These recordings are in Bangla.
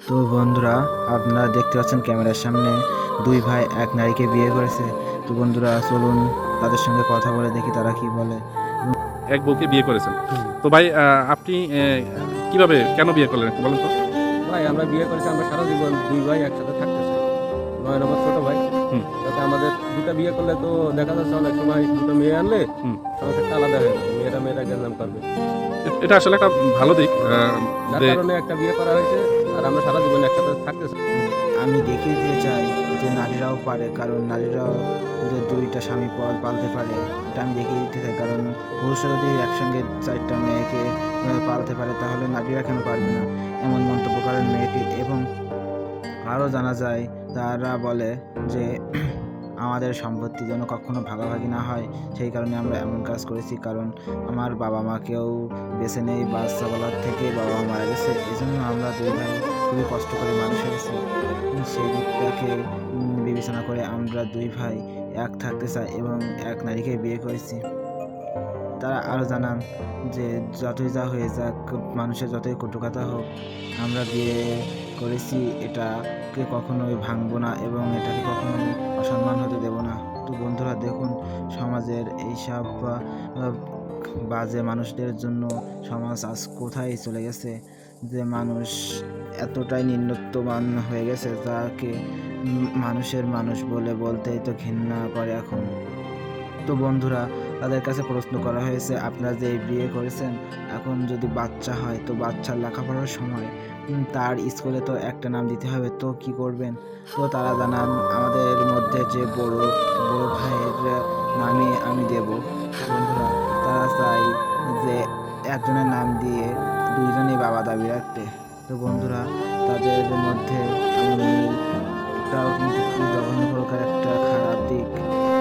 তো বন্ধুরা, আপনারা দেখতে পাচ্ছেন ক্যামেরার সামনে দুই ভাই এক নারীকে বিয়ে করেছে। তো বন্ধুরা, চলুন তাদের সঙ্গে কথা বলে দেখি তারা কি বলে। এক বউকে বিয়ে করেছেন। হুম। তো ভাই আপনি কিভাবে কেন বিয়ে করলেন একটু বলেন তো? ভাই আমরা বিয়ে করেছি, আমরা সারা জীবন ২ ভাই একসাথে থাকতে চাই। ৯ নম্বর ছোট ভাই। হুম, যাতে আমাদের ২ টা বিয়ে করলে তো দেখা যাচ্ছে অনেক সময় ২ টো মেয়ে আনলে হুম। সংসারটা আলাদা হয়ে যাবে। মেয়েরা গেঞ্জাম করবে। এটা আসলে একটা ভালো দিক যার যে কারণে একটা বিয়ে করা হয়েছে। আর আমরা সারা জীবন একসাথে থাকতে চাই। আমি দেখিয়ে দিতে চাই যে নারীরাও পারে, কারণ নারীরাও যে দুইটা স্বামী পালতে পারে। এটা আমি দেখিয়ে দিতে চাই, কারণ পুরুষরা যদি একসঙ্গে 4টা মেয়েকে পালতে পারে, তাহলে নারীরা কেন পারবে না? এমন মন্তব্য করেন মেয়েটি। এবং আরও জানা যায়, তারা বলে যে আমাদের সম্পত্তি যেন কখনো ভাগাভাগি না হয়, সেই কারণে আমরা এমন কাজ করেছি। কারণ আমার বাবা মাকেও বেছে নেই, বাচ্চাবেলার থেকে বাবা মা মারা গেছে, এই জন্য আমরা দুই ভাই খুবই কষ্ট করে মানুষ হয়েছি। সেই দিকটাকে বিবেচনা করে আমরা দুই ভাই এক থাকতে চাই এবং এক নারীকে বিয়ে করেছি। তারা আরও জানান যে যতই যা হয়ে যাক, মানুষের যতই কটুকথা হোক, আমরা বিয়ে করেছি, এটাকে কখনোই ভাঙবো না এবং এটাকে কখনোই অসম্মান হতে দেব না। তো বন্ধুরা দেখুন, সমাজের এইসব বাজে মানুষদের জন্য সমাজ আজ কোথায় চলে গেছে, যে মানুষ এতটাই নিম্নত্বমান হয়ে গেছে, যাকে মানুষের মানুষ বলে বলতেই তো ঘৃণা করে এখন। তো বন্ধুরা, তাদের কাছে প্রশ্ন করা হয়েছে, আপনারা যে বিয়ে করেছেন, এখন যদি বাচ্চা হয়, তো বাচ্চার লেখাপড়ার সময় তার স্কুলে তো একটা নাম দিতে হবে, তো কি করবেন? তো তারা জানান, আমাদের মধ্যে যে বড় বড় ভাইয়ের নামই আমি দেব। বন্ধুরা, তারা চাই যে একজনের নাম দিয়ে দুইজনেই বাবা দাবি রাখতে। তো বন্ধুরা, তাদের মধ্যে এমন মিল, এটাও কিন্তু খুবই জঘন্য প্রকার একটা খারাপ দিক।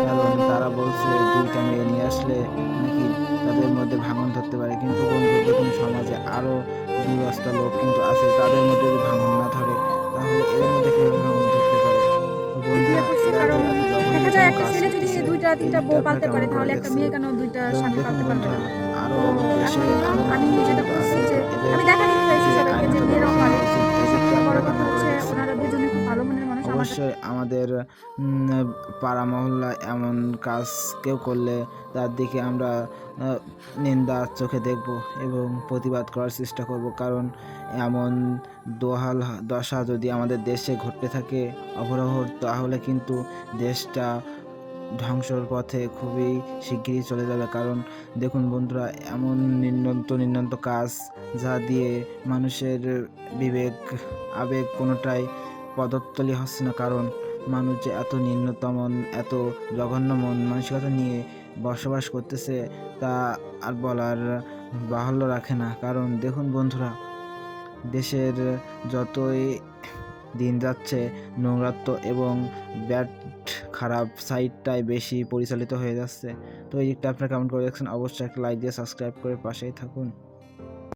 কারণ তারা বলছে 2টা মেয়ে নিয়ে আসলে নাকি তাদের মধ্যে ভাঙন ধরতে পারে, কিন্তু বন্ধু দেখুন, সমাজে আরও 2-10টা লোক কিন্তু আছে, তাদের মধ্যে যদি ভাঙন না ধরে, তাহলে এদের মধ্যে কীভাবে ভাঙন ধরতে পারে? তো বন্ধুরা, বিয়ে করছে, এরা যে কারণ এত দেখা যায় জঘন্যতম একটা কাজ ছেলে যদি সে করতেছে, 2টা এই 3টা দিকটা বউ আপনারা পালতে কেমন পারে, করে তাহলে একটা দেখছেন? মেয়ে কেন 2টা এবং স্বামী দেখুন পালতে পারবে বন্ধুরা, না? আরও তো দেশে এখন আরও আমি যেটা কিন্তু বলছি আছে, যে তো এদের আমি দেখাতে চাইছি যে সবাইকে যে আইনত মেয়েরাও ব্যবস্থা পারে। নেওয়া উচিত, তো এই দিকটা সবথেকে বড় আপনারা কথা কেমন করে হচ্ছে দেখছেন? ওনারা দুজনে খুব ভালো মনের মানুষ। আমার অবশ্যই আমাদের পাড়া মহল্লায় এমন কাজ কেউ করলে তার দিকে আমরা নিন্দার চোখে দেখব এবং প্রতিবাদ করার চেষ্টা করব। কারণ এমন দশা যদি আমাদের দেশে ঘটতে থাকে অহরহ, তাহলে কিন্তু দেশটা ধ্বংসর পথে খুবই শিগগিরই চলে যাবে। কারণ দেখুন বন্ধুরা, এমন নিম্নত কাজ, যা দিয়ে মানুষের বিবেক, আবেগ কোনোটাই পদতলি হচ্ছে না। কারণ মানুষ যে এত নিম্নতম, এত জঘন্য মন মানসিকতা নিয়ে বসবাস করতেছে, তা আর বলার বাহুল্য রাখে না। কারণ দেখুন বন্ধুরা, দেশের যতই দিন যাচ্ছে, নোংরাত্ব এবং ব্যাড খারাপ সাইডটাই বেশি পরিচালিত হয়ে যাচ্ছে। তো এই দিকটা আপনারা কেমন করে দেখছেন? অবশ্যই একটা লাইক দিয়ে সাবস্ক্রাইব করে পাশেই থাকুন।